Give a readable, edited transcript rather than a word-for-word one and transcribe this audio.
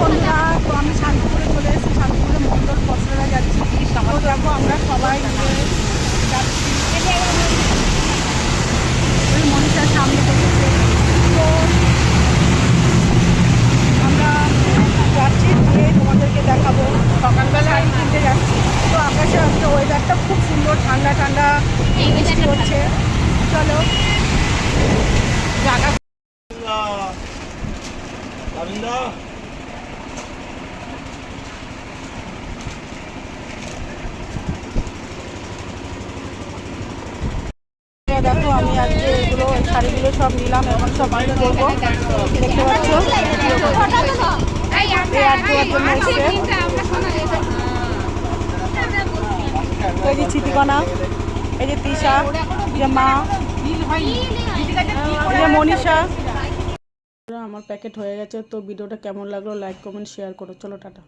বন্ধুরা, তো আমি শান্তিপুরে চলে এসেছি। শান্তিপুরে মন্ডল পছরা যাচ্ছি। তো দেখো আমরা সবাই মিলে যাচ্ছি। ওই মনীষার সামনে দেখেছে। তো আমরা যাচ্ছি, গিয়ে তোমাদেরকে দেখাবো। সকালবেলা শাড়ি কিনতে যাচ্ছি। তো আকাশে আজকে ওয়েদারটা খুব সুন্দর, ঠান্ডা ঠান্ডা বৃষ্টি হচ্ছে। চলো জায়গা দেখো। আমি আজকে এগুলো শাড়িগুলো সব নিলাম, এখন সব ভালো দেখবো। দেখতে পাচ্ছ এই আর দেওয়ার জন্য এসছে। এই যে চিতিকণা, এই যে তৃষা, এই যে মা, এই যে মনীষা। আমার প্যাকেট হয়ে গেছে। তো ভিডিওটা কেমন লাগলো লাইক কমেন্ট শেয়ার করো। চলো টাটা।